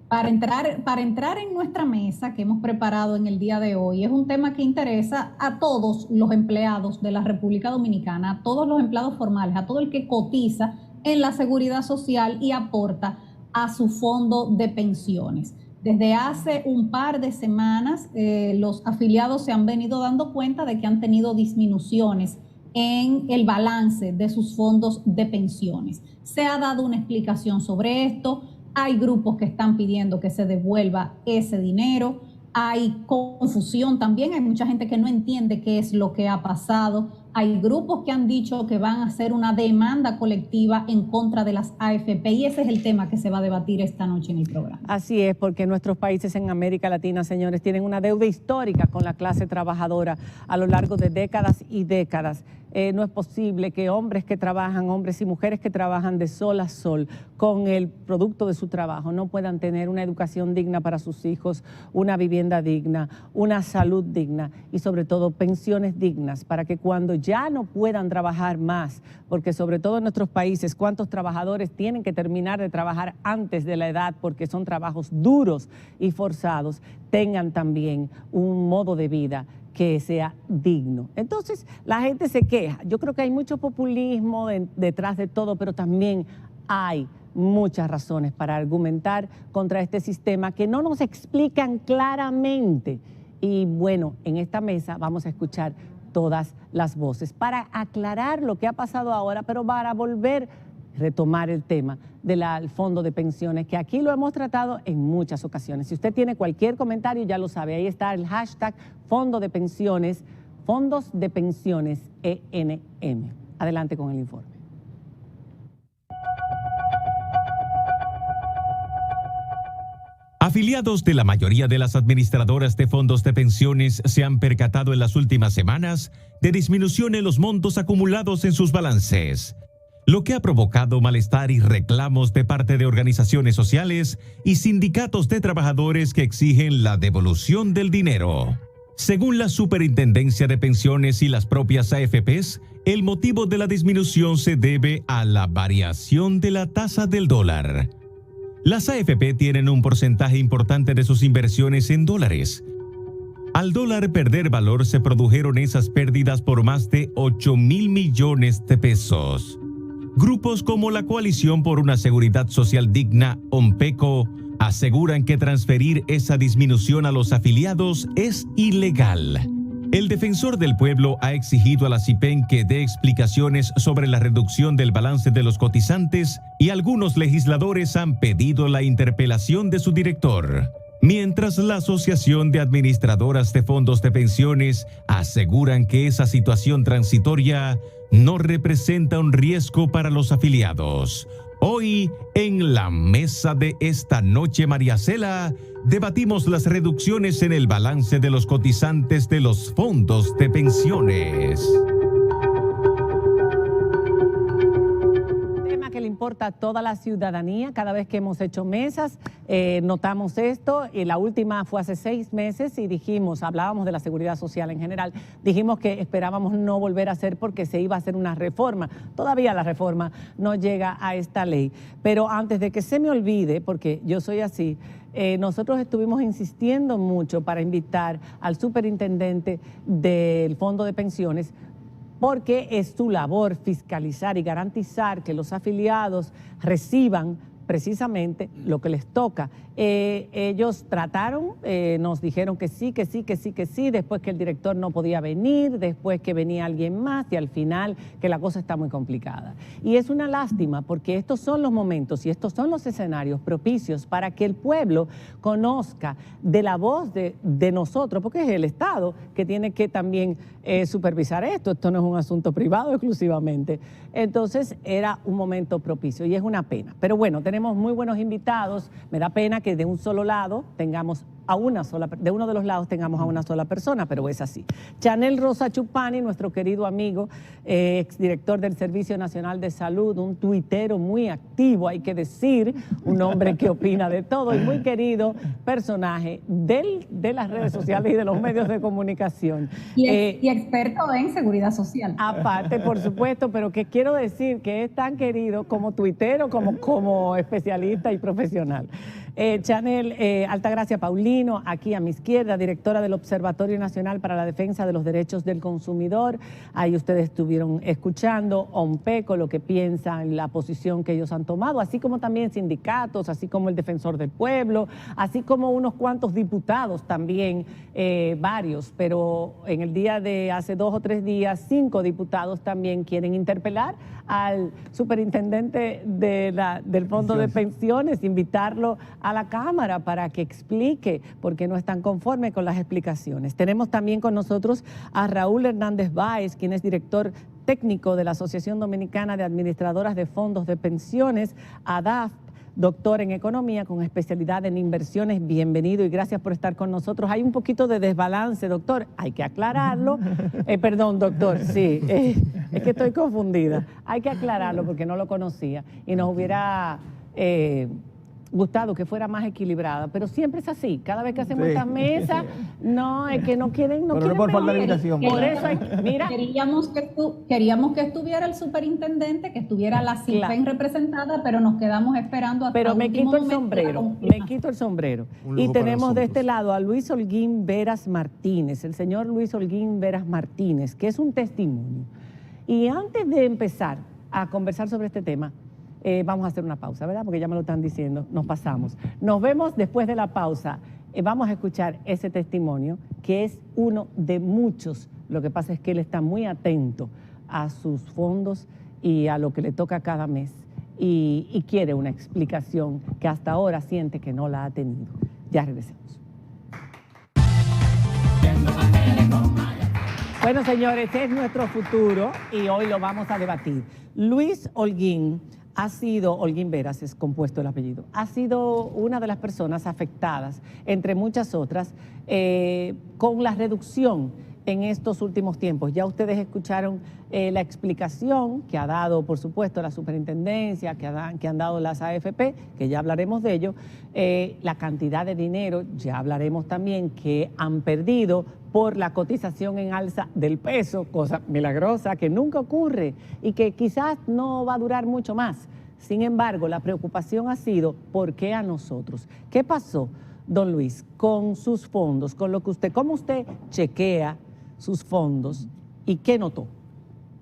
Para entrar en nuestra mesa que hemos preparado en el día de hoy, es un tema que interesa a todos los empleados de la República Dominicana, a todos los empleados formales, a todo el que cotiza en la seguridad social y aporta a su fondo de pensiones. Desde hace un par de semanas, los afiliados se han venido dando cuenta de que han tenido disminuciones en el balance de sus fondos de pensiones. Se ha dado una explicación sobre esto. Hay grupos que están pidiendo que se devuelva ese dinero. Hay confusión también. Hay mucha gente que no entiende qué es lo que ha pasado. Hay grupos que han dicho que van a hacer una demanda colectiva en contra de las AFP y ese es el tema que se va a debatir esta noche en el programa. Así es, porque nuestros países en América Latina, señores, tienen una deuda histórica con la clase trabajadora a lo largo de décadas y décadas. No es posible que hombres que trabajan, hombres y mujeres que trabajan de sol a sol con el producto de su trabajo no puedan tener una educación digna para sus hijos, una vivienda digna, una salud digna y sobre todo pensiones dignas para que cuando ya no puedan trabajar más, porque sobre todo en nuestros países, ¿cuántos trabajadores tienen que terminar de trabajar antes de la edad porque son trabajos duros y forzados, tengan también un modo de vida que sea digno? Entonces, la gente se queja. Yo creo que hay mucho populismo detrás de todo, pero también hay muchas razones para argumentar contra este sistema que no nos explican claramente. Y bueno, en esta mesa vamos a escuchar todas las voces para aclarar lo que ha pasado ahora, pero para volver a retomar el tema del fondo de pensiones, que aquí lo hemos tratado en muchas ocasiones. Si usted tiene cualquier comentario, ya lo sabe, ahí está el hashtag Fondo de Pensiones, Fondos de Pensiones ENM. Adelante con el informe. Afiliados de la mayoría de las administradoras de fondos de pensiones se han percatado en las últimas semanas de disminución en los montos acumulados en sus balances, lo que ha provocado malestar y reclamos de parte de organizaciones sociales y sindicatos de trabajadores que exigen la devolución del dinero. Según la Superintendencia de Pensiones y las propias AFPs, el motivo de la disminución se debe a la variación de la tasa del dólar. Las AFP tienen un porcentaje importante de sus inversiones en dólares. Al dólar perder valor se produjeron esas pérdidas por más de 8.000 millones de pesos. Grupos como la Coalición por una Seguridad Social Digna, OMPECO, aseguran que transferir esa disminución a los afiliados es ilegal. El defensor del pueblo ha exigido a la CIPEN que dé explicaciones sobre la reducción del balance de los cotizantes y algunos legisladores han pedido la interpelación de su director. Mientras la Asociación de Administradoras de Fondos de Pensiones aseguran que esa situación transitoria no representa un riesgo para los afiliados. Hoy, en la mesa de esta noche, María Cela, debatimos las reducciones en el balance de los cotizantes de los fondos de pensiones. Tema que le importa a toda la ciudadanía. Cada vez que hemos hecho mesas, notamos esto. Y la última fue hace 6 meses y dijimos, hablábamos de la seguridad social en general, dijimos que esperábamos no volver a hacer porque se iba a hacer una reforma. Todavía la reforma no llega a esta ley. Pero antes de que se me olvide, porque yo soy así, nosotros estuvimos insistiendo mucho para invitar al superintendente del Fondo de Pensiones, porque es su labor fiscalizar y garantizar que los afiliados reciban precisamente lo que les toca. Ellos trataron, nos dijeron que sí, después que el director no podía venir, después que venía alguien más y al final que la cosa está muy complicada. Y es una lástima porque estos son los momentos y estos son los escenarios propicios para que el pueblo conozca de la voz de nosotros, porque es el Estado que tiene que también supervisar esto. Esto no es un asunto privado exclusivamente. Entonces era un momento propicio y es una pena. Pero bueno, tenemos muy buenos invitados. Me da pena que de un solo lado tengamos a una sola, de uno de los lados tengamos a una sola persona, pero es así. Chanel Rosa Chupani, nuestro querido amigo, exdirector del Servicio Nacional de Salud, un tuitero muy activo, hay que decir, un hombre que opina de todo y muy querido personaje de las redes sociales y de los medios de comunicación. Y experto en seguridad social. Aparte, por supuesto, pero que quiero decir que es tan querido como tuitero, como especialista y profesional. Chanel Altagracia Paulino, aquí a mi izquierda, directora del Observatorio Nacional para la Defensa de los Derechos del Consumidor. Ahí ustedes estuvieron escuchando OMPECO, lo que piensan, la posición que ellos han tomado, así como también sindicatos, así como el Defensor del Pueblo, así como unos cuantos diputados también, varios, pero en el día de hace 2 o 3 días, 5 diputados también quieren interpelar al superintendente del Fondo de Pensiones, invitarlo a la Cámara para que explique por qué no están conformes con las explicaciones. Tenemos también con nosotros a Raúl Hernández Báez, quien es director técnico de la Asociación Dominicana de Administradoras de Fondos de Pensiones, ADAF, doctor en Economía con especialidad en inversiones. Bienvenido y gracias por estar con nosotros. Hay un poquito de desbalance, doctor, hay que aclararlo. Perdón, doctor, sí, es que estoy confundida. Hay que aclararlo porque no lo conocía y nos hubiera gustado que fuera más equilibrada, pero siempre es así. Cada vez que hacemos estas mesas, no, es que no quieren, no quieren por falta de venir. invitación. Por eso hay, mira. Queríamos que estuviera el superintendente, que estuviera la CIPEN representada, pero nos quedamos esperando hasta Pero me último quito el momento sombrero, me quito el sombrero. Y tenemos de este lado a Luis Holguín Veras Martínez, el señor Luis Holguín Veras Martínez, que es un testimonio. Y antes de empezar a conversar sobre este tema, vamos a hacer una pausa, ¿verdad? Porque ya me lo están diciendo, nos pasamos. Nos vemos después de la pausa. Vamos a escuchar ese testimonio, que es uno de muchos. Lo que pasa es que él está muy atento a sus fondos y a lo que le toca cada mes y quiere una explicación que hasta ahora siente que no la ha tenido. Ya regresamos. Bueno, señores, este es nuestro futuro y hoy lo vamos a debatir. Luis Holguín Holguín Veras es compuesto el apellido, ha sido una de las personas afectadas, entre muchas otras, con la reducción en estos últimos tiempos. Ya ustedes escucharon la explicación que ha dado, por supuesto, la superintendencia, que han dado las AFP, que ya hablaremos de ello, la cantidad de dinero, ya hablaremos también, que han perdido por la cotización en alza del peso, cosa milagrosa que nunca ocurre y que quizás no va a durar mucho más. Sin embargo, la preocupación ha sido, ¿por qué a nosotros? ¿Qué pasó, don Luis, con sus fondos, con lo que cómo usted chequea sus fondos y qué notó?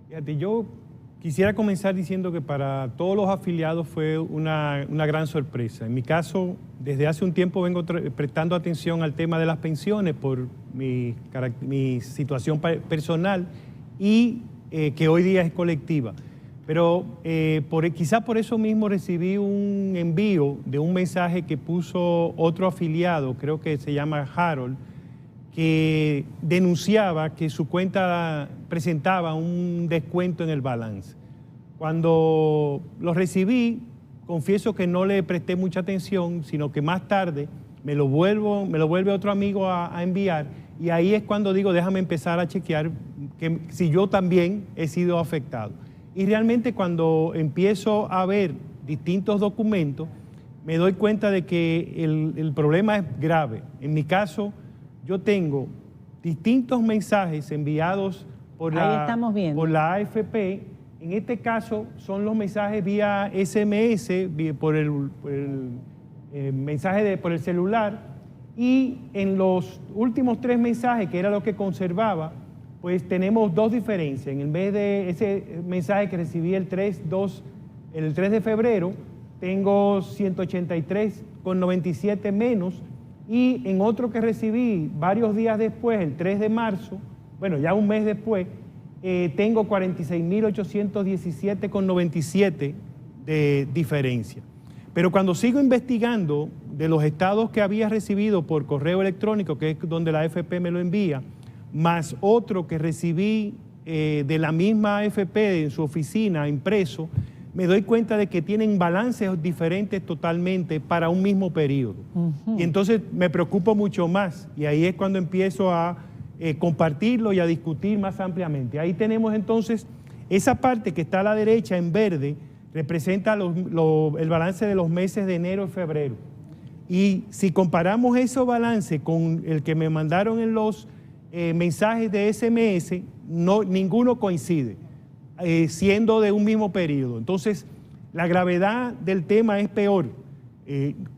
Fíjate, yo quisiera comenzar diciendo que para todos los afiliados fue una gran sorpresa. En mi caso, desde hace un tiempo vengo prestando atención al tema de las pensiones por mi situación personal y que hoy día es colectiva. Pero quizá por eso mismo recibí un envío de un mensaje que puso otro afiliado, creo que se llama Harold, que denunciaba que su cuenta presentaba un descuento en el balance. Cuando lo recibí, confieso que no le presté mucha atención, sino que más tarde me lo vuelve otro amigo a enviar, y ahí es cuando digo, déjame empezar a chequear que si yo también he sido afectado. Y realmente cuando empiezo a ver distintos documentos, me doy cuenta de que el problema es grave. En mi caso, yo tengo distintos mensajes enviados por la AFP. En este caso son los mensajes vía SMS, por el mensaje por el celular, y en los últimos 3 mensajes, que era lo que conservaba, pues tenemos 2 diferencias. En vez de ese mensaje que recibí el 3 de febrero, tengo 183,97 menos, y en otro que recibí varios días después, el 3 de marzo, bueno, ya un mes después, tengo 46.817,97 de diferencia. Pero cuando sigo investigando de los estados que había recibido por correo electrónico, que es donde la AFP me lo envía, más otro que recibí de la misma AFP en su oficina impreso, me doy cuenta de que tienen balances diferentes totalmente para un mismo periodo. Y entonces me preocupo mucho más, y ahí es cuando empiezo a compartirlo y a discutir más ampliamente. Ahí tenemos entonces esa parte que está a la derecha en verde, representa el balance de los meses de enero y febrero. Y si comparamos ese balance con el que me mandaron en los mensajes de SMS, ninguno coincide, siendo de un mismo periodo. Entonces, la gravedad del tema es peor.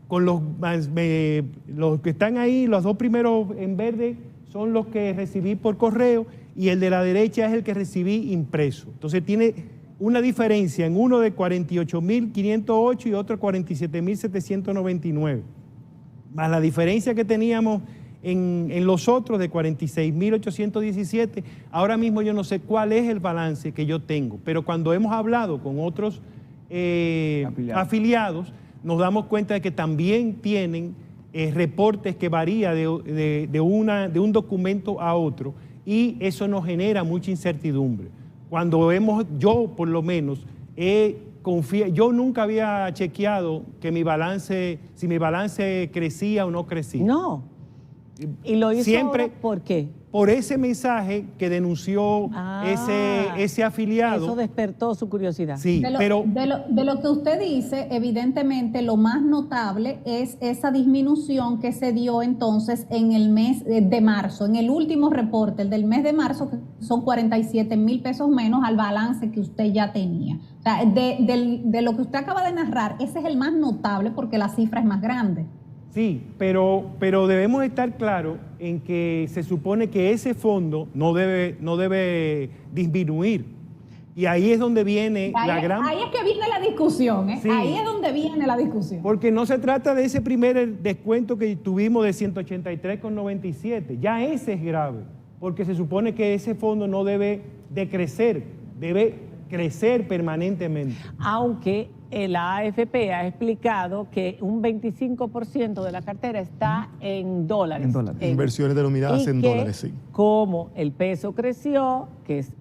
Con los que están ahí, los dos primeros en verde son los que recibí por correo y el de la derecha es el que recibí impreso. Entonces tiene una diferencia en uno de 48.508 y otro 47.799. Más la diferencia que teníamos en los otros de 46.817, ahora mismo yo no sé cuál es el balance que yo tengo, pero cuando hemos hablado con otros afiliados, nos damos cuenta de que también tienen reportes que varían de un documento a otro y eso nos genera mucha incertidumbre. Cuando yo por lo menos yo nunca había chequeado que si mi balance crecía o no crecía. No. ¿Y lo hizo siempre ahora por qué? Por ese mensaje que denunció ese afiliado. Eso despertó su curiosidad. Sí, de lo que usted dice, evidentemente lo más notable es esa disminución que se dio entonces en el mes de marzo, en el último reporte, el del mes de marzo, que son 47,000 pesos menos al balance que usted ya tenía. O sea, de lo que usted acaba de narrar, ese es el más notable porque la cifra es más grande. Sí, pero debemos estar claros en que se supone que ese fondo no debe disminuir. Y ahí es donde viene la gran... Ahí es que viene la discusión, ¿eh? Sí. Ahí es donde viene la discusión. Porque no se trata de ese primer descuento que tuvimos de 183,97. Ya ese es grave, porque se supone que ese fondo no debe decrecer, debe crecer permanentemente. Aunque la AFP ha explicado que un 25% de la cartera está en dólares. En dólares. Inversiones denominadas en dólares, sí. Como el peso creció, que es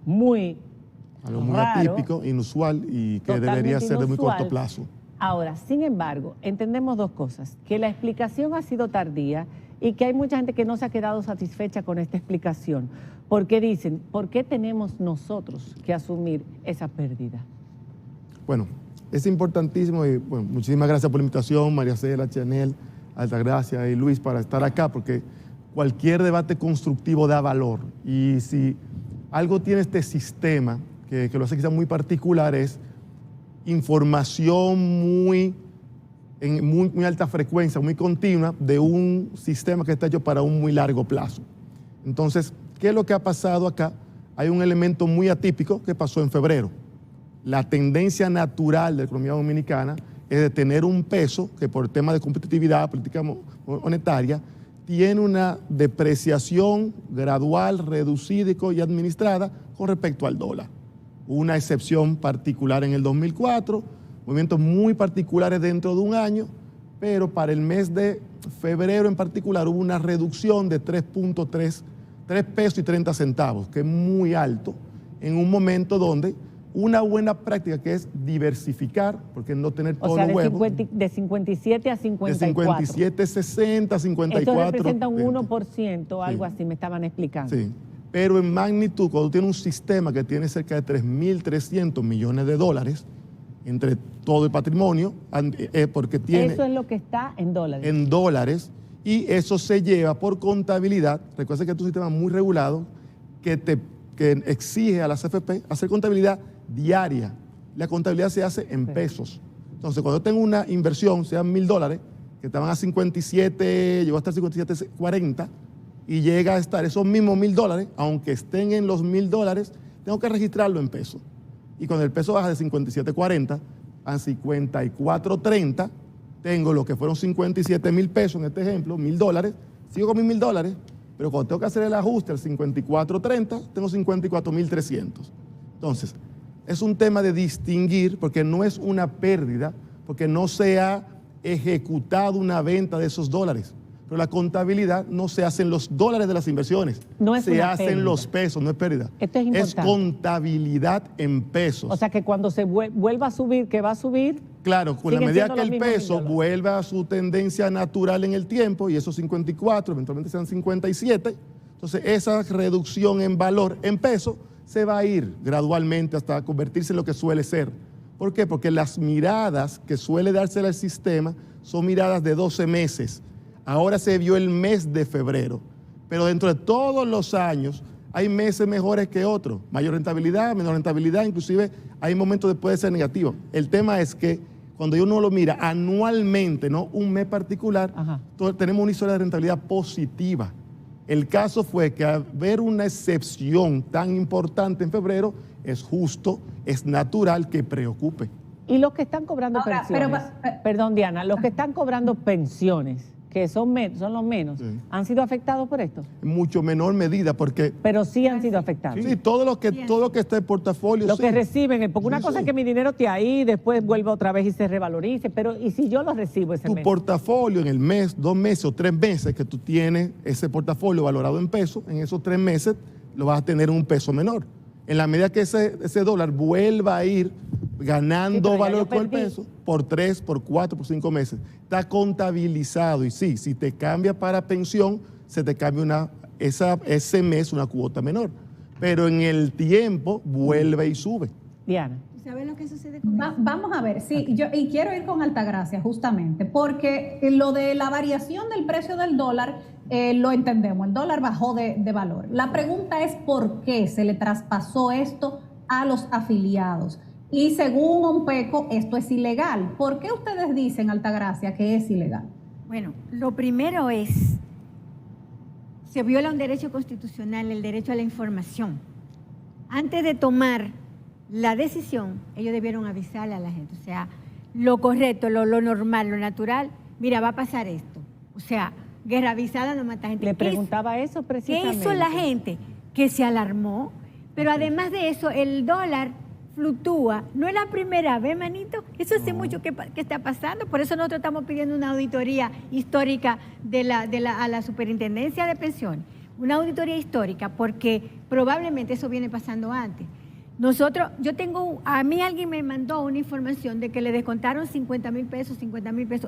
algo muy raro, atípico, inusual y que debería ser de muy corto plazo. Ahora, sin embargo, entendemos dos cosas: que la explicación ha sido tardía y que hay mucha gente que no se ha quedado satisfecha con esta explicación. Porque dicen, ¿por qué tenemos nosotros que asumir esa pérdida? Bueno, es importantísimo y bueno, muchísimas gracias por la invitación, María Cela, Chanel, Altagracia y Luis, para estar acá, porque cualquier debate constructivo da valor. Y si algo tiene este sistema, que lo hace quizás muy particular, es información muy alta frecuencia, muy continua, de un sistema que está hecho para un muy largo plazo. Entonces, ¿qué es lo que ha pasado acá? Hay un elemento muy atípico que pasó en febrero. La tendencia natural de la economía dominicana es de tener un peso que por tema de competitividad, política monetaria, tiene una depreciación gradual, reducida y administrada con respecto al dólar. Una excepción particular en el 2004, movimientos muy particulares dentro de un año, pero para el mes de febrero en particular hubo una reducción de 3 pesos y 30 centavos, que es muy alto, en un momento donde una buena práctica que es diversificar, porque no tener todo los huevos. De 57 a 54. De 57, 60, 54. Esto representa un 1%, algo así me estaban explicando. Sí, pero en magnitud, cuando tienes un sistema que tiene cerca de 3.300 millones de dólares, entre todo el patrimonio, porque tiene... Eso es lo que está en dólares. En dólares, y eso se lleva por contabilidad. Recuerda que es un sistema muy regulado que exige a las AFP hacer contabilidad diaria. La contabilidad se hace en pesos. Entonces, cuando yo tengo una inversión, sean $1,000, que estaban a 57, llegó hasta 57.40, y llega a estar esos mismos $1,000, aunque estén en los $1,000, tengo que registrarlo en pesos. Y cuando el peso baja de 57.40 a 54.30, tengo lo que fueron 57,000 pesos en este ejemplo, $1,000, sigo con mis $1,000, pero cuando tengo que hacer el ajuste al 54.30, tengo 54,300. Entonces, es un tema de distinguir, porque no es una pérdida, porque no se ha ejecutado una venta de esos dólares. Pero la contabilidad no se hace en los dólares de las inversiones, se hace en los pesos, no es pérdida. Esto es importante. Es contabilidad en pesos. O sea que cuando se vuelva a subir, que va a subir... Claro, con la medida que el peso vuelva a su tendencia natural en el tiempo, y esos 54, eventualmente sean 57, entonces esa reducción en valor en peso se va a ir gradualmente hasta convertirse en lo que suele ser. ¿Por qué? Porque las miradas que suele dársela al sistema son miradas de 12 meses. Ahora se vio el mes de febrero, pero dentro de todos los años hay meses mejores que otros. Mayor rentabilidad, menor rentabilidad, inclusive hay momentos que puede ser negativo. El tema es que cuando uno lo mira anualmente, no un mes particular, tenemos una historia de rentabilidad positiva. El caso fue que al ver una excepción tan importante en febrero, es justo, es natural que preocupe. Y los que están cobrando pensiones, perdón Diana, los que están cobrando pensiones, que son los menos, ¿han sido afectados por esto? En mucho menor medida, porque... Pero sí han sido afectados. Sí, todo lo que está en portafolio. Lo que reciben, porque una cosa es que mi dinero esté ahí, después vuelve otra vez y se revalorice, pero ¿y si yo lo recibo ese mes? Tu portafolio en el mes, 2 meses o 3 meses que tú tienes ese portafolio valorado en pesos, en esos 3 meses lo vas a tener en un peso menor. En la medida que ese dólar vuelva a ir ganando valor con el peso, por 3, por 4, por 5 meses, está contabilizado. Y sí, si te cambia para pensión, se te cambia ese mes una cuota menor. Pero en el tiempo vuelve y sube. Diana. ¿Sabes lo que sucede con eso? Vamos a ver, sí, y quiero ir con Altagracia justamente, porque lo de la variación del precio del dólar lo entendemos, el dólar bajó de valor. La pregunta es por qué se le traspasó esto a los afiliados. Y según ONPECO, esto es ilegal. ¿Por qué ustedes dicen, Altagracia, que es ilegal? Bueno, lo primero es, se viola un derecho constitucional, el derecho a la información. Antes de tomar la decisión, ellos debieron avisarle a la gente. O sea, lo correcto, lo normal, lo natural, mira, va a pasar esto. O sea, guerra avisada no mata gente. Le preguntaba eso precisamente. ¿Qué hizo la gente? Que se alarmó. Pero además de eso, el dólar fluctúa. No es la primera vez, manito. Eso hace mucho que está pasando. Por eso nosotros estamos pidiendo una auditoría histórica a la Superintendencia de Pensiones. Una auditoría histórica, porque probablemente eso viene pasando antes. A mí alguien me mandó una información de que le descontaron 50,000 pesos.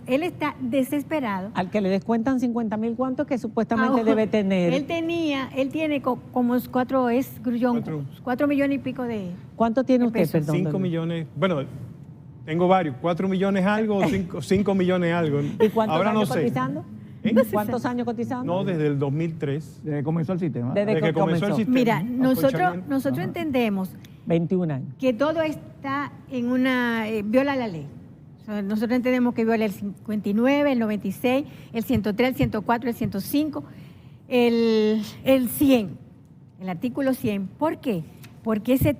Él está desesperado. Al que le descuentan 50,000, ¿cuánto que supuestamente debe tener? Él tiene como 4 millones y pico de... ¿Cuánto tiene usted, pesos. perdón? 5 millones, bueno, tengo varios, 4 millones algo o 5 millones algo. ¿Y cuántos Ahora años no sé. cotizando? ¿Cuántos años cotizando? No, desde el 2003. Desde que comenzó el sistema. Desde que comenzó el sistema. Mira, nosotros entendemos 21 años. que todo está en viola la ley. O sea, nosotros entendemos que viola el 59, el 96, el 103, el 104, el 105, el 100, el artículo 100. ¿Por qué? Porque ese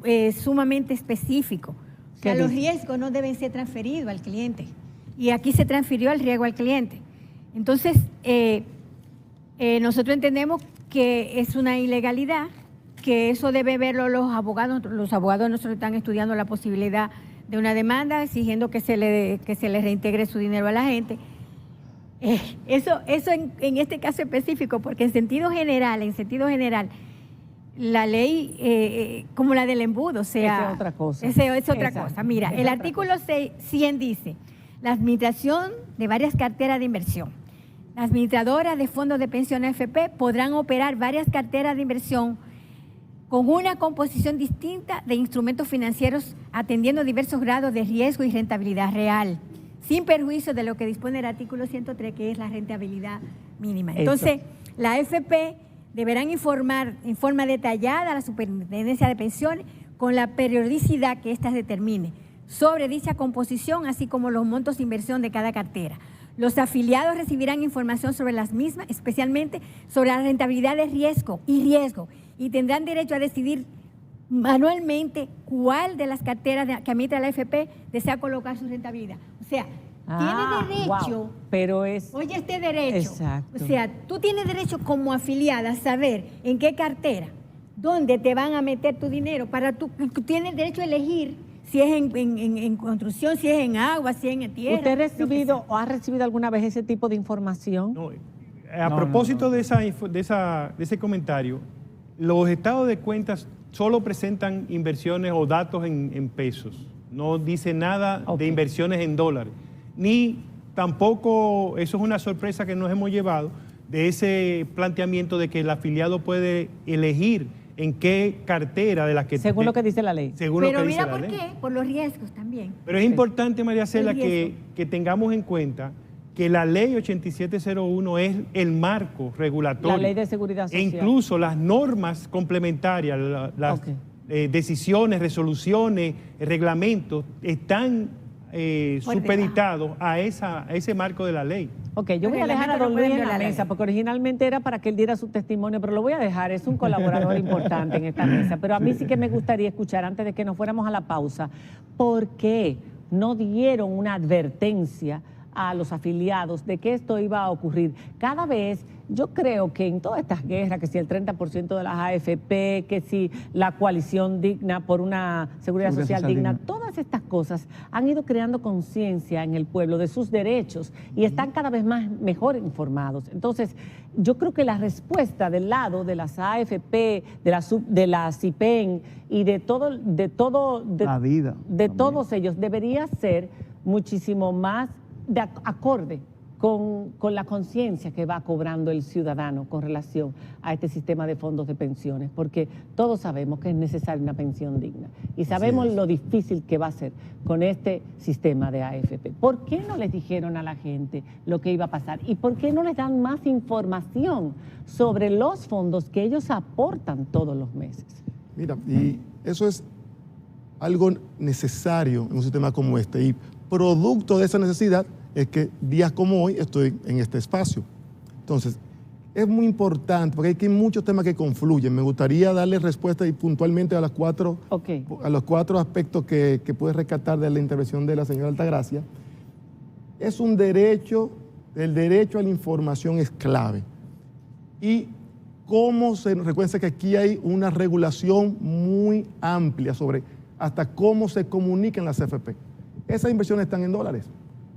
es sumamente específico. O sea, los riesgos no deben ser transferidos al cliente. Y aquí se transfirió el riesgo al cliente. Entonces, nosotros entendemos que es una ilegalidad, que eso debe verlo los abogados. Los abogados nosotros están estudiando la posibilidad de una demanda exigiendo que se le reintegre su dinero a la gente. Eso en este caso específico, porque en sentido general, la ley como la del embudo, o sea... Esa es otra cosa. Esa es otra cosa. Mira, el artículo 100 dice: la administración de varias carteras de inversión. Las administradoras de fondos de pensión AFP podrán operar varias carteras de inversión con una composición distinta de instrumentos financieros, atendiendo diversos grados de riesgo y rentabilidad real, sin perjuicio de lo que dispone el artículo 103, que es la rentabilidad mínima. Entonces, la AFP deberán informar en forma detallada a la Superintendencia de Pensiones con la periodicidad que ésta determine sobre dicha composición, así como los montos de inversión de cada cartera. Los afiliados recibirán información sobre las mismas, especialmente sobre la rentabilidad de riesgo, y tendrán derecho a decidir manualmente cuál de las carteras que administra la AFP desea colocar su rentabilidad. O sea, tiene derecho, wow, pero es... oye, este derecho. Exacto. O sea, tú tienes derecho como afiliada a saber en qué cartera, dónde te van a meter tu dinero, tú tienes derecho a elegir si es en construcción, si es en agua, si es en tierra. ¿Usted ha recibido alguna vez ese tipo de información? No, a propósito de ese comentario, los estados de cuentas solo presentan inversiones o datos en pesos. No dice nada de inversiones en dólares. Ni tampoco, eso es una sorpresa que nos hemos llevado, de ese planteamiento de que el afiliado puede elegir en qué cartera de las que... Según lo que dice la ley. Pero mira por qué, por los riesgos también. Pero es importante, María Cela, que tengamos en cuenta que la ley 8701 es el marco regulatorio. La ley de seguridad social. E incluso las normas complementarias, las decisiones, resoluciones, reglamentos, están supeditado a ese marco de la ley. Ok, yo voy a dejar a Don Luis en la mesa, porque originalmente era para que él diera su testimonio, pero lo voy a dejar, es un colaborador importante en esta mesa. Pero a mí sí que me gustaría escuchar, antes de que nos fuéramos a la pausa, ¿por qué no dieron una advertencia a los afiliados de que esto iba a ocurrir? Cada vez, yo creo que en todas estas guerras, que si el 30% de las AFP, que si la coalición digna por una seguridad social digna, todas estas cosas han ido creando conciencia en el pueblo de sus derechos y están cada vez más mejor informados. Entonces, yo creo que la respuesta del lado de las AFP, de la CIPEN y de todos ellos debería ser muchísimo más de acorde con la conciencia que va cobrando el ciudadano con relación a este sistema de fondos de pensiones, porque todos sabemos que es necesaria una pensión digna y sabemos lo difícil que va a ser con este sistema de AFP. ¿Por qué no les dijeron a la gente lo que iba a pasar? ¿Y por qué no les dan más información sobre los fondos que ellos aportan todos los meses? Mira, y eso es algo necesario en un sistema como este, y producto de esa necesidad es que días como hoy estoy en este espacio. Entonces, es muy importante porque hay muchos temas que confluyen. Me gustaría darle respuesta y puntualmente a los cuatro aspectos que puedes rescatar de la intervención de la señora Altagracia. Es un derecho, el derecho a la información es clave. Y recuerden que aquí hay una regulación muy amplia sobre hasta cómo se comunican las CFP. Esas inversiones están en dólares.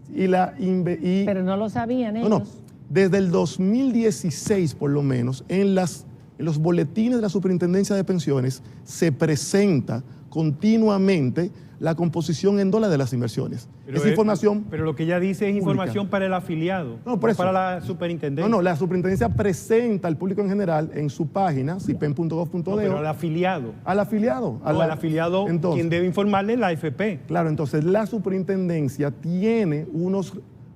Pero no lo sabían ellos. No, desde el 2016 por lo menos, en los boletines de la Superintendencia de Pensiones se presenta continuamente la composición en dólares de las inversiones. Esa información. Pero lo que ella dice es información para el afiliado, no para la superintendencia. No, la superintendencia presenta al público en general en su página, cipen.gov.do. No, pero al afiliado. Al afiliado. Al afiliado, entonces, quien debe informarle es la AFP. Claro, entonces la superintendencia tiene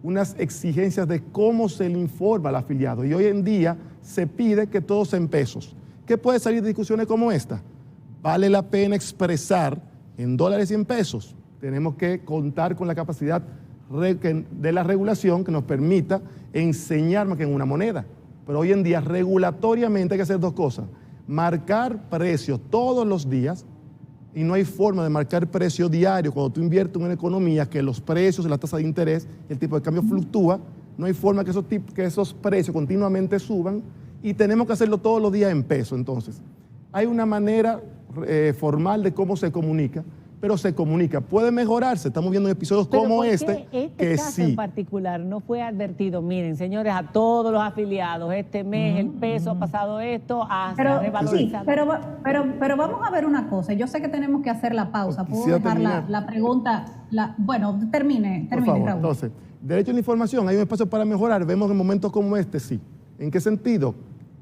unas exigencias de cómo se le informa al afiliado. Y hoy en día se pide que todo sea en pesos. ¿Qué puede salir de discusiones como esta? Vale la pena expresar en dólares y en pesos. Tenemos que contar con la capacidad de la regulación que nos permita enseñar más que en una moneda. Pero hoy en día regulatoriamente hay que hacer dos cosas. Marcar precios todos los días, y no hay forma de marcar precio diario cuando tú inviertes en una economía que los precios, la tasa de interés, el tipo de cambio fluctúa. No hay forma que esos precios continuamente suban, y tenemos que hacerlo todos los días en pesos. Entonces, hay una manera formal de cómo se comunica, pero se comunica. Puede mejorarse. Estamos viendo episodios como este que caso sí. En particular no fue advertido. Miren, señores, a todos los afiliados, este mes el peso ha pasado esto, hasta revalorizado. Pero vamos a ver una cosa. Yo sé que tenemos que hacer la pausa. ¿Puedo dejar la pregunta? Bueno, termine, por favor. Raúl. Entonces, derecho a la información, hay un espacio para mejorar. Vemos en momentos como este, sí. ¿En qué sentido?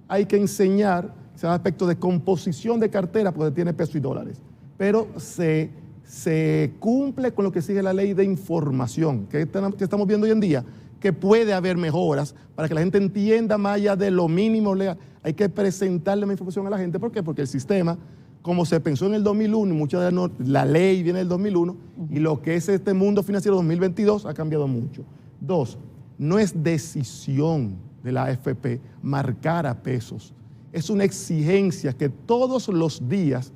Hay que enseñar ese aspecto de composición de cartera porque tiene peso y dólares. Pero se cumple con lo que sigue la ley de información que estamos viendo hoy en día, que puede haber mejoras para que la gente entienda más allá de lo mínimo legal. Hay que presentarle más información a la gente. ¿Por qué? Porque el sistema, como se pensó en el 2001, y mucha de la ley viene del 2001, y lo que es este mundo financiero 2022 ha cambiado mucho. Dos, no es decisión de la AFP marcar a pesos. Es una exigencia que todos los días,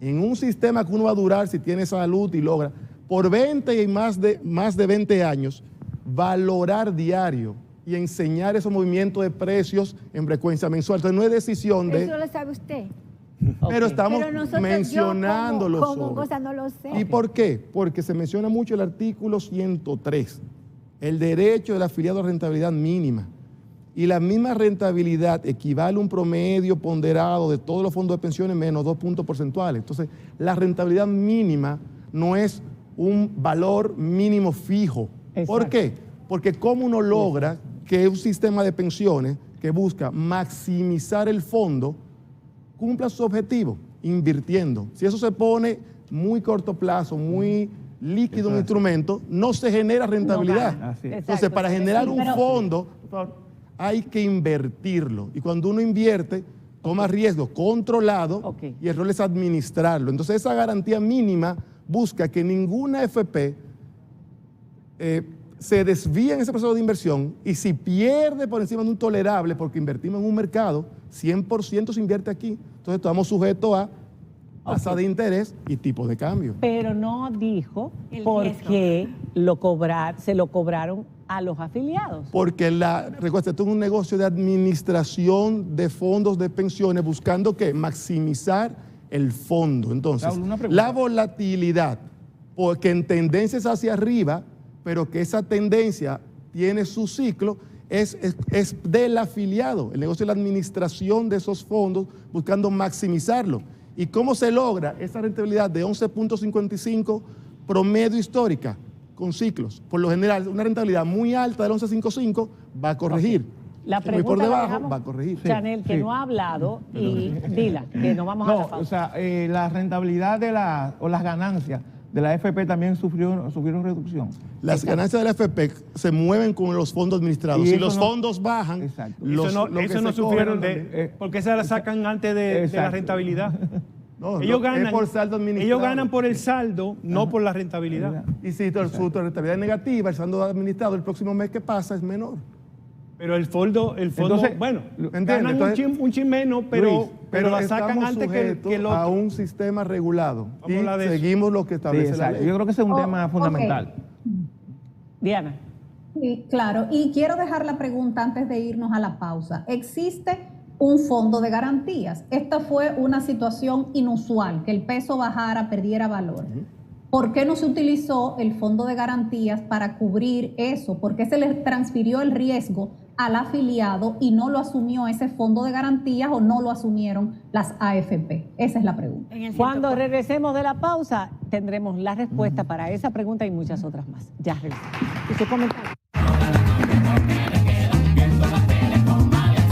en un sistema que uno va a durar si tiene salud y logra, por 20 y más de 20 años, valorar diario y enseñar esos movimientos de precios en frecuencia mensual. Entonces no es decisión de... Eso lo sabe usted. Pero estamos mencionándolo. Como cosa no lo sé. ¿Y por qué? Porque se menciona mucho el artículo 103, el derecho del afiliado a rentabilidad mínima. Y la misma rentabilidad equivale a un promedio ponderado de todos los fondos de pensiones menos 2 puntos porcentuales. Entonces, la rentabilidad mínima no es un valor mínimo fijo. Exacto. ¿Por qué? Porque cómo uno logra que un sistema de pensiones que busca maximizar el fondo cumpla su objetivo, invirtiendo. Si eso se pone muy corto plazo, muy líquido un instrumento, no se genera rentabilidad. Entonces, para generar un fondo, hay que invertirlo. Y cuando uno invierte, toma riesgo controlado y el rol es administrarlo. Entonces, esa garantía mínima busca que ninguna FP se desvía en ese proceso de inversión y si pierde por encima de un tolerable porque invertimos en un mercado, 100% se invierte aquí. Entonces estamos sujetos a tasa de interés y tipo de cambio. Pero no dijo El por riesgo. qué se lo cobraron a los afiliados. Porque recuerda, esto es un negocio de administración de fondos de pensiones buscando ¿qué? Maximizar el fondo. Entonces, Raúl, una pregunta. la volatilidad, porque en tendencias hacia arriba, pero que esa tendencia tiene su ciclo, es del afiliado. El negocio es la administración de esos fondos buscando maximizarlo. ¿Y cómo se logra esa rentabilidad de 11.55 promedio histórica con ciclos? Por lo general, una rentabilidad muy alta del 11.55 va a corregir. La Muy por pregunta la debajo dejamos, va a corregir. Chanel, que sí. no ha hablado, y dila, que no vamos a la No, pausa. o sea, la rentabilidad o las ganancias de la AFP también sufrieron reducción. Las ganancias de la AFP se mueven con los fondos administrados. Y Si eso los no- fondos bajan, Exacto. los- Eso lo que no se sufrieron cobra de... también. porque esa la sacan antes de la Exacto. rentabilidad. No, Ellos no, ganan, es por saldo administrado. ellos ganan por el saldo, no por la rentabilidad. Y si su rentabilidad es negativa, el saldo administrado el próximo mes que pasa es menor. Pero el fondo Entonces, bueno, ¿entiendes? ganan Entonces, un chin menos, pero, Luis, pero la sacan estamos antes sujetos que el a otro. un sistema regulado Vamos a y hablar de eso. seguimos lo que Sí, establece la exacto. ley. Yo creo que ese es un tema ok. fundamental. Diana. Sí, claro. Y quiero dejar la pregunta antes de irnos a la pausa. ¿Existe un fondo de garantías? Esta fue una situación inusual, que el peso bajara, perdiera valor. ¿Por qué no se utilizó el fondo de garantías para cubrir eso? ¿Por qué se le transfirió el riesgo al afiliado y no lo asumió ese fondo de garantías o no lo asumieron las AFP? Esa es la pregunta. En el Cuando 104. regresemos de la pausa, tendremos la respuesta para esa pregunta y muchas otras más. Ya regresamos. Y su comentario.